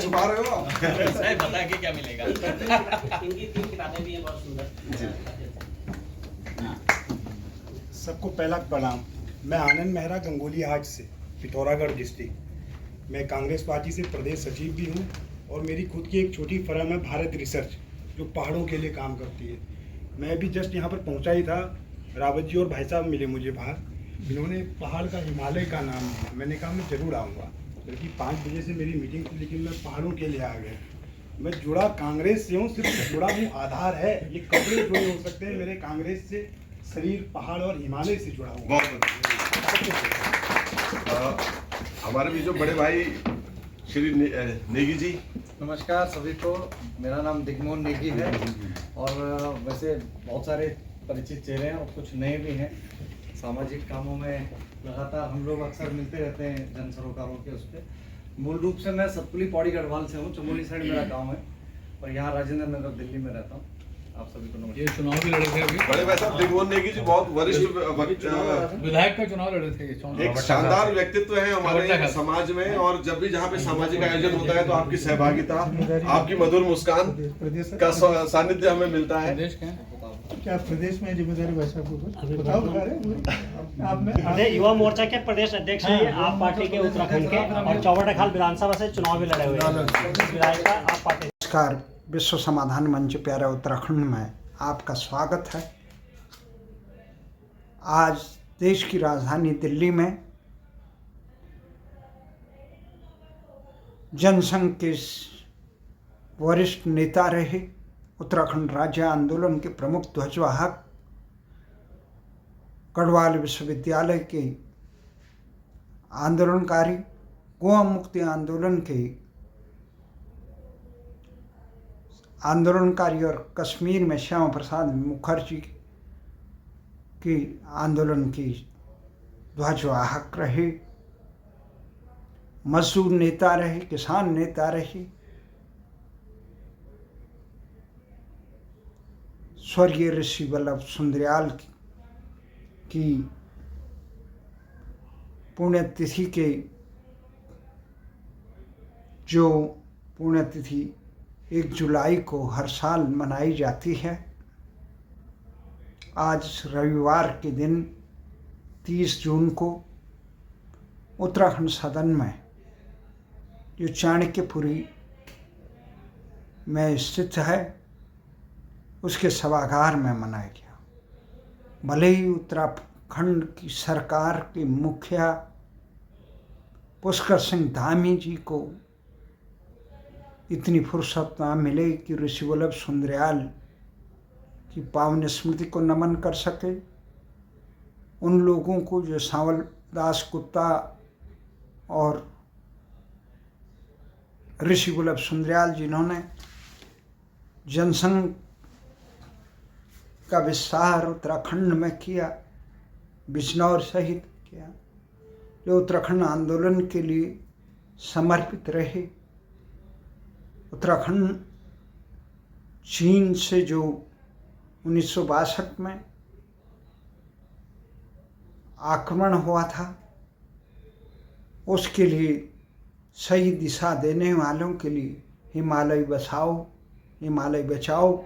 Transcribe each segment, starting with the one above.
छुपा रहे हो आप? साहब बता के क्या मिलेगा? इनकी 3 किताबें भी हैं बहुत सुंदर। सबको पहला प्रणाम। मैं आनंद मेहरा गंगोली हाट से, पिथौरागढ़ डिस्ट्रिक्ट। मैं कांग्रेस पार्टी से प्रदेश सचिव भी हूँ और मेरी खुद की एक छोटी फर्म है भारत रिसर्च, जो पहाड़ों के लिए काम करती है। मैं भी जस्ट यहाँ पर पहुँचा ही था, रावत जी और भाई साहब मिले मुझे बाहर। इन्होंने पहाड़ का हिमालय का नाम लिया। मैंने कहा मैं ज़रूर आऊँगा, बल्कि 5 बजे से मेरी मीटिंग थी, लेकिन मैं पहाड़ों के लिए आ गया। मैं जुड़ा कांग्रेस से हूँ, सिर्फ जुड़ा हूँ आधार है। ये कपड़े जुड़े हो सकते हैं, मेरे कांग्रेस से शरीर पहाड़ और हिमालय से जुड़ा हुआ। बहुत हमारे बीच में बड़े भाई श्री नेगी जी। नमस्कार सभी को, मेरा नाम दिग्मोहन नेगी है और वैसे बहुत सारे परिचित चेहरे हैं और कुछ नए भी हैं। सामाजिक कामों में लगातार हम लोग अक्सर मिलते रहते हैं, जन सरोकारों के उस पर। मूल रूप से मैं सतपुली पौड़ी गढ़वाल से हूँ, चमोली साइड मेरा गांव है और यहाँ राजेंद्र नगर दिल्ली में रहता हूँ। आप सभी को नमस्कार। ये चुनाव भी लड़े थे अभी, बड़े भाई साहब दिग्मोहन नेगी जी बहुत वरिष्ठ विधायक का चुनाव लड़े थे। एक शानदार व्यक्तित्व है हमारे समाज में, और जब भी जहाँ पे सामाजिक आयोजन होता है तो आपकी सहभागिता, आपकी मधुर मुस्कान का सानिध्य हमें मिलता है। क्या प्रदेश में जिम्मेदारी वैसा युवा मोर्चा के प्रदेश अध्यक्ष हैं आप पार्टी के उत्तराखंड के, और चौबटखाल विधानसभा से चुनाव भी लड़े हुए हैं। विधायक आप पार्टी। नमस्कार। विश्व समाधान मंच प्यारा उत्तराखंड में आपका स्वागत है। आज देश की राजधानी दिल्ली में जनसंघ के वरिष्ठ नेता रहे, उत्तराखंड राज्य आंदोलन के प्रमुख ध्वजवाहक, गढ़वाल विश्वविद्यालय के आंदोलनकारी, गोवा मुक्ति आंदोलन के आंदोलनकारी और कश्मीर में श्यामा प्रसाद मुखर्जी की आंदोलन की ध्वजवाहक रहे, मजदूर नेता रहे, किसान नेता रहे, स्वर्गीय ऋषि वल्लभ सुंदरयाल की पुण्यतिथि के जो पुण्यतिथि 1 जुलाई को हर साल मनाई जाती है, आज रविवार के दिन 30 जून को उत्तराखंड सदन में, जो चाणक्यपुरी में स्थित है, उसके सभागार में मनाया गया। भले ही उत्तराखंड की सरकार के मुखिया पुष्कर सिंह धामी जी को इतनी फुर्सत ना मिले कि ऋषि वल्लभ सुंदरयाल की पावन स्मृति को नमन कर सके, उन लोगों को जो सांवल दास गुप्ता और ऋषि वल्लभ सुंदरयाल जिन्होंने जनसंघ का विस्तार उत्तराखंड में किया, बिजनौर सहित किया, जो उत्तराखंड आंदोलन के लिए समर्पित रहे। उत्तराखंड चीन से जो 1962 में आक्रमण हुआ था, उसके लिए सही दिशा देने वालों के लिए हिमालय बचाओ, हिमालय बचाओ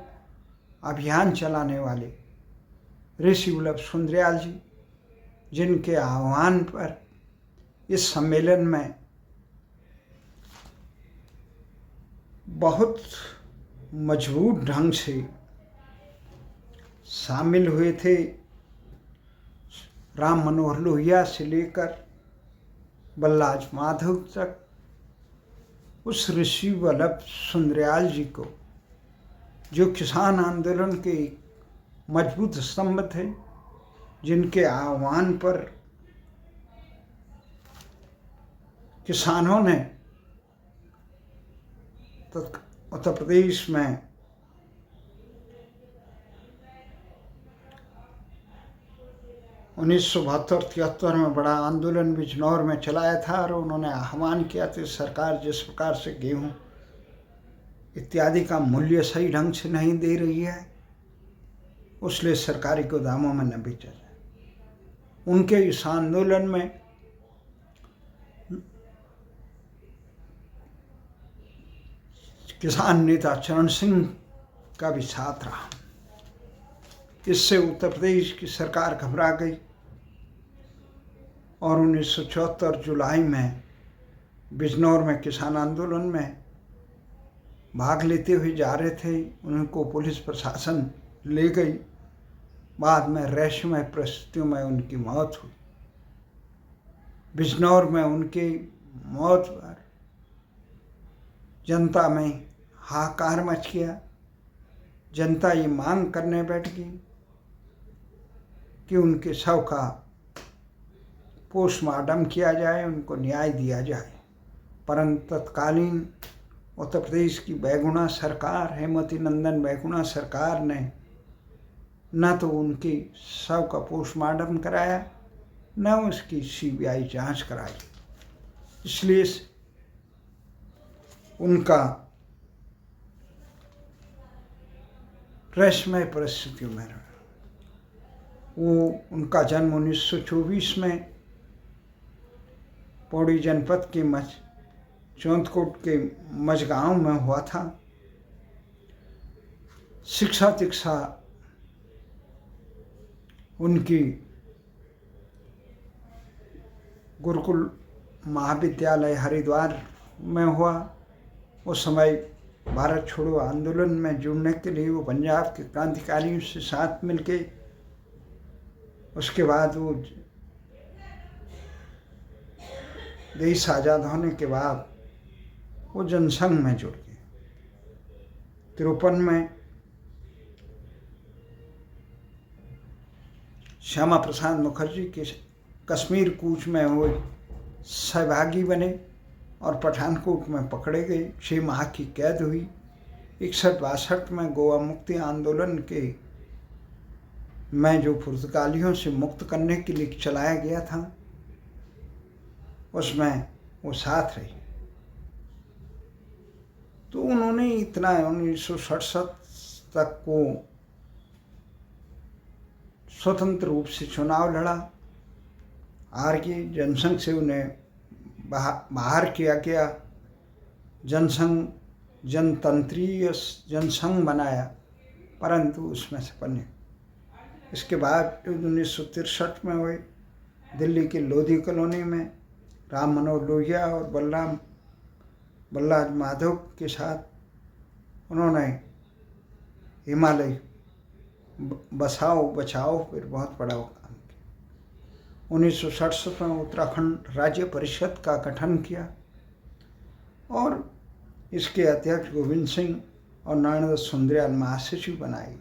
अभियान चलाने वाले ऋषि वल्लभ सुंदरयाल जी, जिनके आह्वान पर इस सम्मेलन में बहुत मजबूत ढंग से शामिल हुए थे, राम मनोहर लोहिया से लेकर बलराज माधव तक, उस ऋषि वल्लभ सुंदरयाल जी को, जो किसान आंदोलन के मजबूत स्तंभ थे, जिनके आह्वान पर किसानों ने उत्तर प्रदेश में उन्नीस 1972-73 में बड़ा आंदोलन बिजनौर में चलाया था और उन्होंने आह्वान किया था, सरकार जिस प्रकार से गेहूं इत्यादि का मूल्य सही ढंग से नहीं दे रही है, उसलिए सरकारी गोदामों में न बेचा जाए। उनके इस आंदोलन में किसान नेता चरण सिंह का भी साथ रहा। इससे उत्तर प्रदेश की सरकार घबरा गई और 1974 जुलाई में बिजनौर में किसान आंदोलन में भाग लेते हुए जा रहे थे, उनको पुलिस प्रशासन ले गई। बाद में रहस्यमय परिस्थितियों में उनकी मौत हुई। बिजनौर में उनकी मौत पर जनता में हाहाकार मच गया। जनता ये मांग करने बैठ गई कि उनके शव का पोस्टमार्टम किया जाए, उनको न्याय दिया जाए। परंतु तत्कालीन उत्तर प्रदेश की बैगुना सरकार, हेमवती नंदन बैगुना सरकार ने न तो उनकी शव का पोस्टमार्टम कराया, न उसकी सीबीआई जांच कराई। इसलिए उनका रहस्यमय परिस्थितियों में रहा। उनका जन्म 1924 में पौड़ी जनपद के चौंतकोट के मझगांव में हुआ था। शिक्षा दीक्षा उनकी गुरुकुल महाविद्यालय हरिद्वार में हुआ। उस समय भारत छोड़ो आंदोलन में जुड़ने के लिए वो पंजाब के क्रांतिकारियों से साथ मिलके, उसके बाद वो देश आज़ाद होने के बाद वो जनसंघ में जुड़ गए। 53 में श्यामा प्रसाद मुखर्जी के कश्मीर कूच में वो सहभागी बने और पठानकोट में पकड़े गए। 6 माह की कैद हुई। 61-62 में गोवा मुक्ति आंदोलन के में जो पुर्तगालियों से मुक्त करने के लिए चलाया गया था, उसमें वो साथ रही। तो उन्होंने इतना 1967 तक को स्वतंत्र रूप से चुनाव लड़ा, हार गए। जनसंघ से उन्हें बाहर किया गया। जनसंघ जनतंत्रीय जनसंघ बनाया, परंतु उसमें सफल नहीं। इसके बाद 1963 में हुए दिल्ली के लोधी कॉलोनी में राम मनोहर लोहिया और बल्लाज माधव के साथ उन्होंने हिमालय बसाओ बचाओ फिर बहुत बड़ा काम किया। 1967 में उत्तराखंड राज्य परिषद का गठन किया और इसके अध्यक्ष गोविंद सिंह और नारायण सुंदरयाल महासचिव बनाए।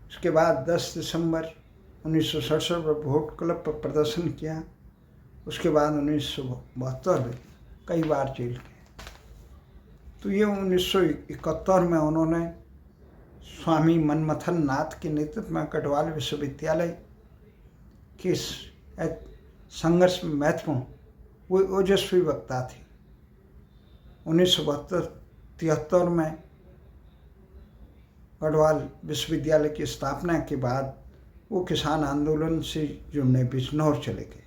उसके बाद 10 दिसंबर 1967 में वोट क्लब पर प्रदर्शन किया। उसके बाद 1972 में कई बार जेल गए। तो ये 1971 में उन्होंने स्वामी मनमथन नाथ के नेतृत्व में गढ़वाल विश्वविद्यालय के संघर्ष में महत्वपूर्ण वो ओजस्वी वक्ता थे। 1973 में गढ़वाल विश्वविद्यालय की स्थापना के बाद वो किसान आंदोलन से जुड़ने बिजनौर चले गए।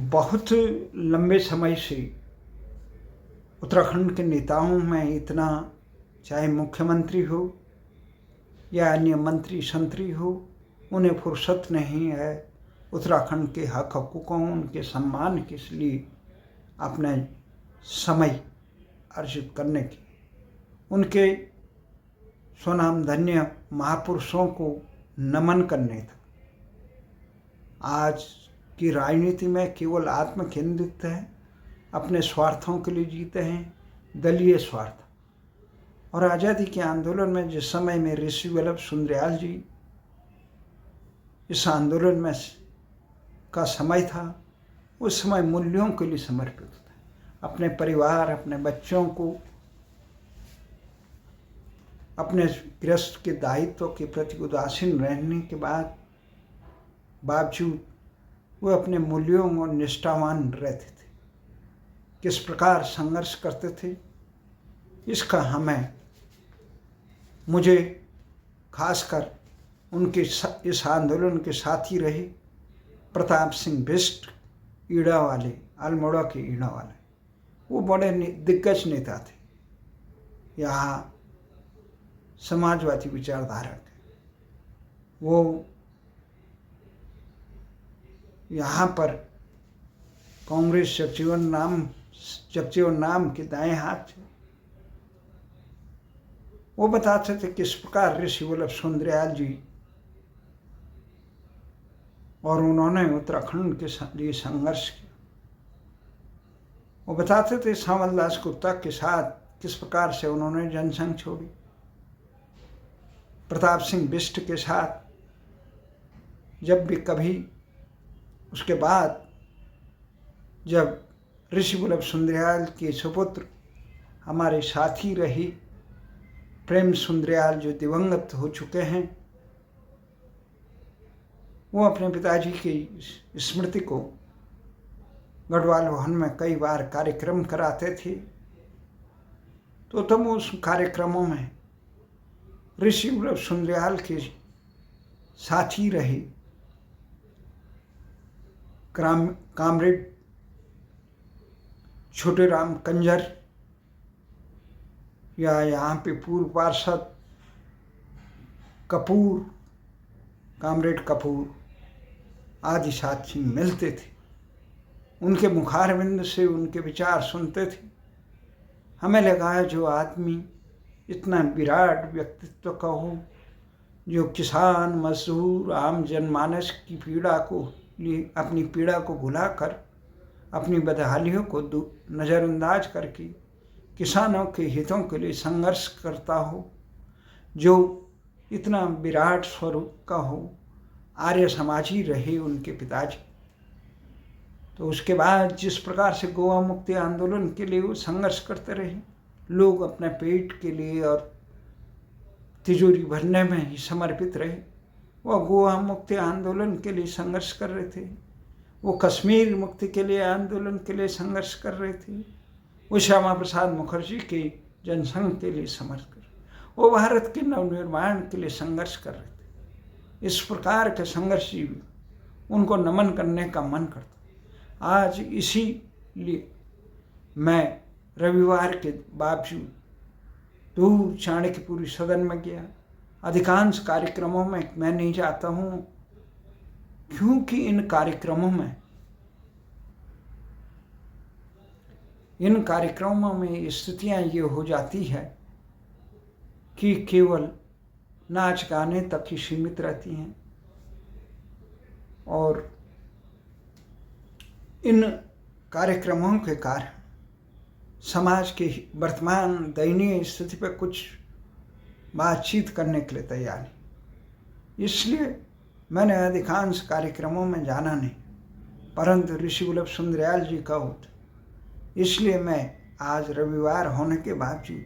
बहुत लंबे समय से उत्तराखंड के नेताओं में इतना, चाहे मुख्यमंत्री हो या अन्य मंत्री संतरी हो, उन्हें फुर्सत नहीं है उत्तराखंड के हक हकूक़ों, उनके सम्मान के लिए अपने समय अर्जित करने की। उनके स्वनामधन्य महापुरुषों को नमन करने था। आज की राजनीति में केवल आत्म केंद्रित है, अपने स्वार्थों के लिए जीते हैं, दलीय स्वार्थ। और आज़ादी के आंदोलन में जिस समय में ऋषि वल्लभ सुंदरयाल जी इस आंदोलन में का समय था, उस समय मूल्यों के लिए समर्पित था। अपने परिवार, अपने बच्चों को, अपने गृहस्थ के दायित्व के प्रति उदासीन रहने के बावजूद वो अपने मूल्यों और निष्ठावान रहते थे। किस प्रकार संघर्ष करते थे, इसका मुझे खासकर उनके इस आंदोलन के साथी रहे प्रताप सिंह बिष्ट, ईड़ा वाले, अल्मोड़ा के ईड़ा वाले, वो बड़े दिग्गज नेता थे यहाँ समाजवादी विचारधारा के। वो यहाँ पर कांग्रेस जगजीवन नाम के दाएं हाथ थे। वो बताते थे किस प्रकार ऋषि वल्लभ सुंदरयाल जी और उन्होंने उत्तराखंड के लिए संघर्ष किया। वो बताते थे सावल दास गुप्ता के साथ किस प्रकार से उन्होंने जनसंघ छोड़ी, प्रताप सिंह बिष्ट के साथ जब भी कभी, उसके बाद जब ऋषि वल्लभ सुंदरयाल के सुपुत्र हमारे साथी रही प्रेम सुंदरयाल जो दिवंगत हो चुके हैं, वो अपने पिताजी की स्मृति को गढ़वाल भवन में कई बार कार्यक्रम कराते थे। तो तब उस कार्यक्रमों में ऋषि वल्लभ सुंदरयाल के साथी रहे कामरेड छोटे राम कंजर या यहाँ पे पूर्व पार्षद कपूर, कामरेड कपूर आदि साथी मिलते थे। उनके मुखारविंद से उनके विचार सुनते थे। हमें लगा जो आदमी इतना विराट व्यक्तित्व का हो, जो किसान मजदूर आम जनमानस की पीड़ा को लिए अपनी पीड़ा को भुलाकर अपनी बदहालियों को नज़रअंदाज करके किसानों के हितों के लिए संघर्ष करता हो, जो इतना विराट स्वरूप का हो, आर्य समाजी रहे उनके पिताजी। तो उसके बाद जिस प्रकार से गोवा मुक्ति आंदोलन के लिए वो संघर्ष करते रहे, लोग अपने पेट के लिए और तिजोरी भरने में ही समर्पित रहे। वो गोवा मुक्ति आंदोलन के लिए संघर्ष कर रहे थे, वो कश्मीर मुक्ति के लिए आंदोलन के लिए संघर्ष कर रहे थे, वो श्यामा प्रसाद मुखर्जी के जनसंघ के लिए संघर्ष कर, वो भारत के नवनिर्माण के लिए संघर्ष कर रहे थे। इस प्रकार के संघर्षजीवी उनको नमन करने का मन करता। आज इसीलिए मैं रविवार के बावजूद दूर चाणक्यपुरी सदन में गया। अधिकांश कार्यक्रमों में मैं नहीं जाता हूँ, क्योंकि इन कार्यक्रमों में स्थितियाँ ये हो जाती है कि केवल नाच गाने तक ही सीमित रहती हैं, और इन कार्यक्रमों के कारण समाज के वर्तमान दयनीय स्थिति पर कुछ बातचीत करने के लिए तैयार नहीं। इसलिए मैंने अधिकांश कार्यक्रमों में जाना नहीं, परंतु ऋषि वल्लभ सुंदरयाल जी का होता, इसलिए मैं आज रविवार होने के बावजूद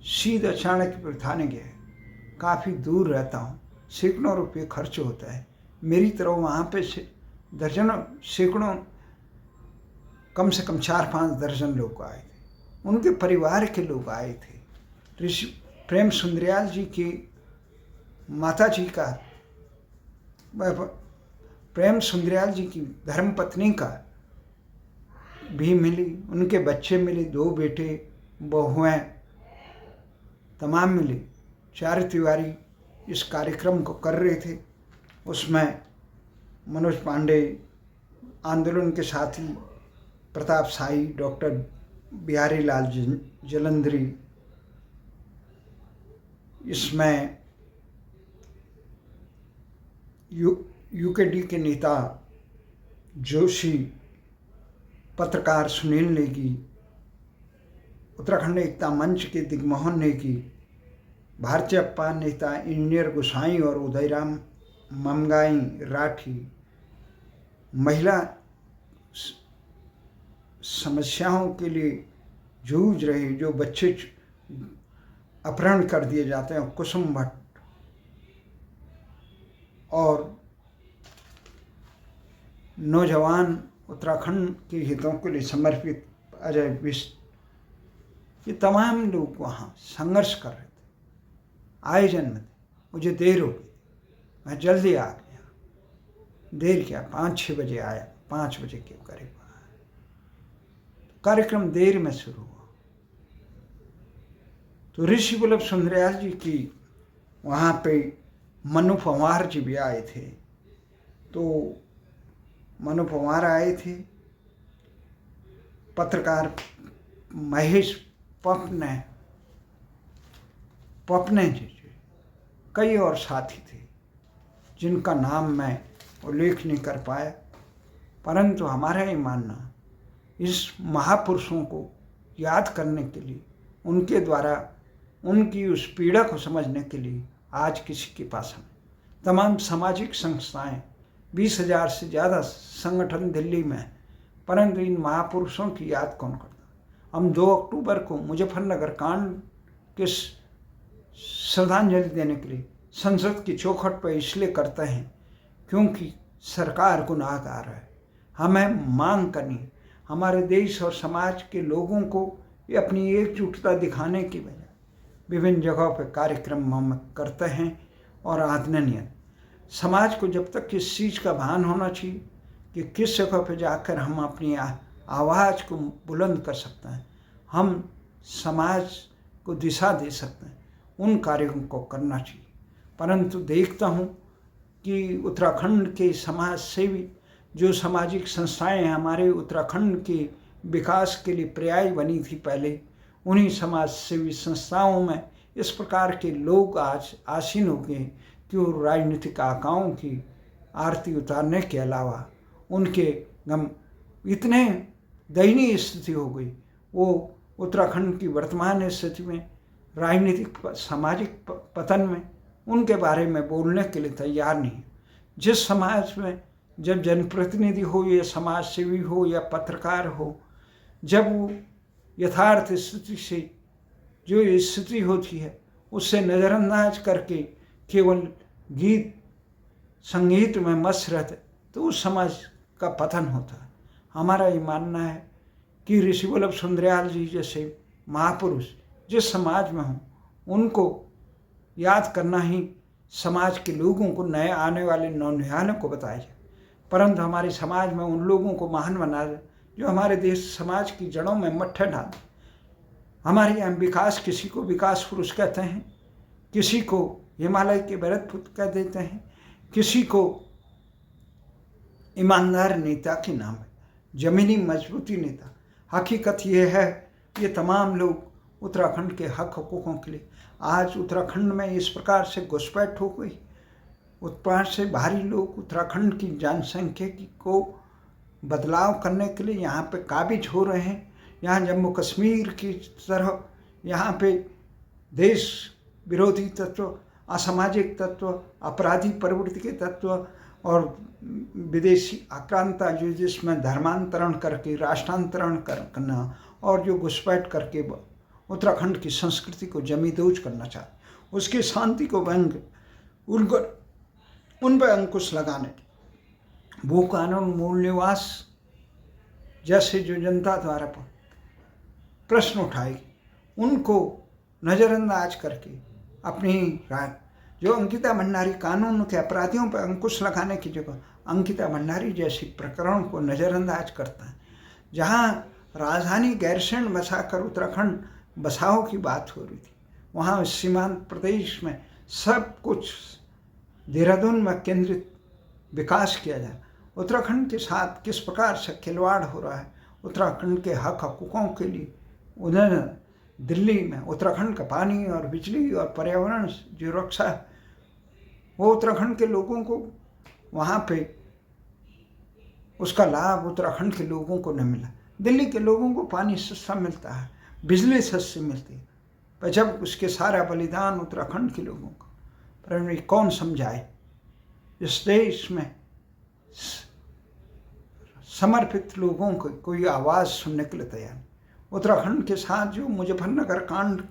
सीधा चाणक्यपुर थाने गया। काफ़ी दूर रहता हूँ, सैकड़ों रुपये खर्च होता है। मेरी तरफ वहाँ पे दर्जनों सैकड़ों कम से कम 4-5 दर्जन लोग आए थे, उनके परिवार के लोग आए थे। ऋषि प्रेम सुंदरयाल जी की माता जी का, प्रेम सुंदरयाल जी की धर्मपत्नी का भी मिली, उनके बच्चे मिले, 2 बेटे बहुएं तमाम मिले। चार तिवारी इस कार्यक्रम को कर रहे थे। उसमें मनोज पांडे, आंदोलन के साथी प्रताप साई, डॉक्टर बिहारी लाल जलंधरी, इसमें यूकेडी के नेता जोशी, पत्रकार सुनील नेगी, उत्तराखंड एकता मंच के दिग्मोहन नेगी, भारतीय अप्पा नेता इंजीनियर गोसाई और उदयराम ममगाई राठी, महिला समस्याओं के लिए जूझ रहे जो बच्चे अपहरण कर दिए जाते हैं, कुसुम भट्ट, और नौजवान उत्तराखंड के हितों के लिए समर्पित अजय बिष्ट, ये तमाम लोग वहाँ संघर्ष कर रहे थे। आयोजन में मुझे देर हो गई, मैं जल्दी आ गया। देर क्या, 5-6 बजे आया, 5 बजे के करीब आया। कार्यक्रम देर में शुरू हुआ। तो ऋषि वल्लभ सुंदरयाल जी की वहाँ पे मनु पंवार जी भी आए थे। तो मनु पंवार आए थे, पत्रकार महेश पपने जी, कई और साथी थे जिनका नाम मैं उल्लेख नहीं कर पाया। परंतु हमारा ये मानना, इस महापुरुषों को याद करने के लिए, उनके द्वारा उनकी उस पीड़ा को समझने के लिए आज किसी के पास हम तमाम सामाजिक संस्थाएं, 20,000 से ज़्यादा संगठन दिल्ली में, परंतु इन महापुरुषों की याद कौन करता। हम 2 अक्टूबर को मुजफ्फरनगर कांड के श्रद्धांजलि देने के लिए संसद की चौखट पर इसलिए करते हैं क्योंकि सरकार गुनाहगार है। हमें मांग करनी, हमारे देश और समाज के लोगों को ये अपनी एकजुटता दिखाने की बजाय विभिन्न जगहों पर कार्यक्रम हम करते हैं। और आदरणीय समाज को जब तक इस चीज़ का भान होना चाहिए कि किस जगह पर जाकर हम अपनी आवाज़ को बुलंद कर सकते हैं, हम समाज को दिशा दे सकते हैं, उन कार्यों को करना चाहिए। परंतु देखता हूँ कि उत्तराखंड के समाज सेवी जो सामाजिक संस्थाएं हमारे उत्तराखंड के विकास के लिए पर्याय बनी थी पहले, उन्हीं समाज सेवी संस्थाओं में इस प्रकार के लोग आज आसीन हो गए कि वो राजनीतिक आकाओं की आरती उतारने के अलावा उनके गम इतने दयनीय स्थिति हो गई, वो उत्तराखंड की वर्तमान स्थिति में, राजनीतिक सामाजिक पतन में उनके बारे में बोलने के लिए तैयार नहीं। जिस समाज में जब जनप्रतिनिधि हो या समाज सेवी हो या पत्रकार हो, जब वो यथार्थ स्थिति से जो स्थिति होती है उससे नज़रअंदाज करके केवल गीत संगीत में मस्त रहते, तो उस समाज का पतन होता है। हमारा ये मानना है कि ऋषि वल्लभ सुंदरयाल जी जैसे महापुरुष जिस समाज में हों, उनको याद करना ही समाज के लोगों को, नए आने वाले नौनिहालों को बताया जाए। परंतु हमारे समाज में उन लोगों को महान बना दे जो हमारे देश समाज की जड़ों में मट्ठे डाल। हमारे यहाँ विकास, किसी को विकास पुरुष कहते हैं, किसी को हिमालय के भरतपुत्र कह देते हैं, किसी को ईमानदार नेता के नाम है, जमीनी मजबूती नेता। हकीकत ये है, ये तमाम लोग उत्तराखंड के हक हकूक़ों के लिए आज उत्तराखंड में इस प्रकार से घुसपैठ हो गई। उत्पाद से भारी लोग उत्तराखंड की जनसंख्या को बदलाव करने के लिए यहाँ पे काबिज हो रहे हैं। यहाँ जम्मू कश्मीर की तरह यहाँ पे देश विरोधी तत्व, असामाजिक तत्व, अपराधी प्रवृत्ति के तत्व और विदेशी आक्रांता जो जिसमें धर्मांतरण करके राष्ट्रांतरण करना और जो घुसपैठ करके उत्तराखंड की संस्कृति को जमींदोज करना चाहते, उसकी शांति को भंग उन पर अंकुश लगाने वो कानून मूल निवास जैसे जो जनता द्वारा प्रश्न उठाएगी उनको नज़रअंदाज करके अपनी राय, जो अंकिता भंडारी कानून के अपराधियों पर अंकुश लगाने की जगह अंकिता भंडारी जैसी प्रकरणों को नज़रअंदाज करता है। जहाँ राजधानी गैरसैंण बसाकर उत्तराखंड बसाओ की बात हो रही थी, वहाँ सीमांत प्रदेश में सब कुछ देहरादून में केंद्रित विकास किया जाए। उत्तराखंड के साथ किस प्रकार से खिलवाड़ हो रहा है, उत्तराखंड के हक हकूक़ों के लिए उन्होंने दिल्ली में उत्तराखंड का पानी और बिजली और पर्यावरण जो रक्षा है वो उत्तराखंड के लोगों को वहाँ पे उसका लाभ उत्तराखंड के लोगों को न मिला। दिल्ली के लोगों को पानी सस्ता मिलता है, बिजली सस्ती मिलती है, पर जब उसके सारा बलिदान उत्तराखंड के लोगों को, पर कौन समझाए। इस देश में समर्पित लोगों को कोई आवाज़ सुनने के लिए तैयार नहीं। उत्तराखंड के साथ जो मुजफ्फरनगर कांड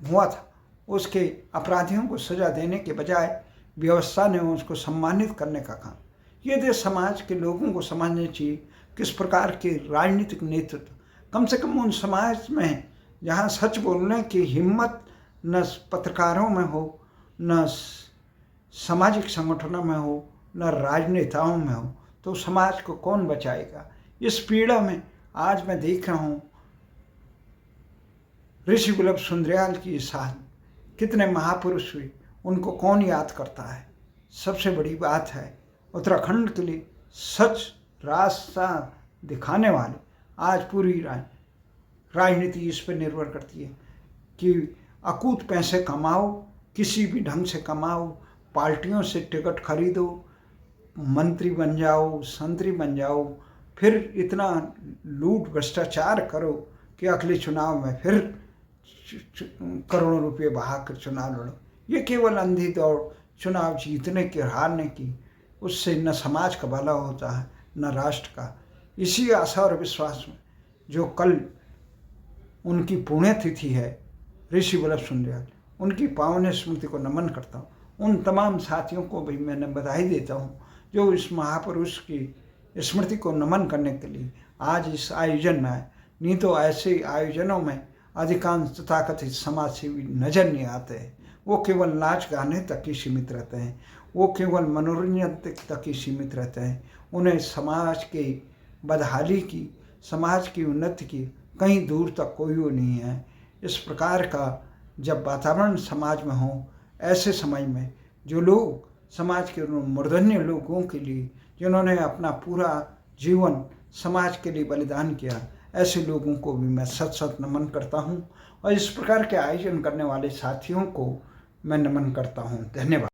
हुआ था उसके अपराधियों को सजा देने के बजाय व्यवस्था ने उसको सम्मानित करने का काम, ये देश समाज के लोगों को समझना चाहिए किस प्रकार के राजनीतिक नेतृत्व, कम से कम उन समाज में जहाँ सच बोलने की हिम्मत न पत्रकारों में हो, न सामाजिक संगठनों में हो, न राजनेताओं में हो, तो समाज को कौन बचाएगा। इस पीड़ा में आज मैं देख रहा हूँ ऋषि वल्लभ सुंदरयाल की साथ कितने महापुरुष हुए, उनको कौन याद करता है। सबसे बड़ी बात है उत्तराखंड के लिए सच रास्ता दिखाने वाले आज पूरी राजनीति इस पर निर्भर करती है कि अकूत पैसे कमाओ, किसी भी ढंग से कमाओ, पार्टियों से टिकट खरीदो, मंत्री बन जाओ, संतरी बन जाओ, फिर इतना लूट भ्रष्टाचार करो कि अगले चुनाव में फिर करोड़ों रुपए बहाकर चुनाव लड़ो। ये केवल अंधी दौड़ चुनाव जीतने की हारने की, उससे न समाज का भला होता है न राष्ट्र का। इसी आशा और विश्वास में जो कल उनकी पुण्यतिथि है ऋषि वल्लभ सुंदरयाल, उनकी पावन स्मृति को नमन करता हूँ। उन तमाम साथियों को भी मैंने बधाई देता हूँ जो इस महापुरुष की स्मृति को नमन करने के लिए आज इस आयोजन में आए। नहीं तो ऐसे आयोजनों में अधिकांश तथाकथित समाज सेवी नजर नहीं आते हैं। वो केवल नाच गाने तक ही सीमित रहते हैं, वो केवल मनोरंजन तक ही सीमित रहते हैं। उन्हें समाज के बदहाली की, समाज की उन्नति की कहीं दूर तक कोई वो नहीं है। इस प्रकार का जब वातावरण समाज में हो, ऐसे समय में जो लोग समाज के मूर्धन्य लोगों के लिए जिन्होंने अपना पूरा जीवन समाज के लिए बलिदान किया, ऐसे लोगों को भी मैं सत सत नमन करता हूँ और इस प्रकार के आयोजन करने वाले साथियों को मैं नमन करता हूँ। धन्यवाद।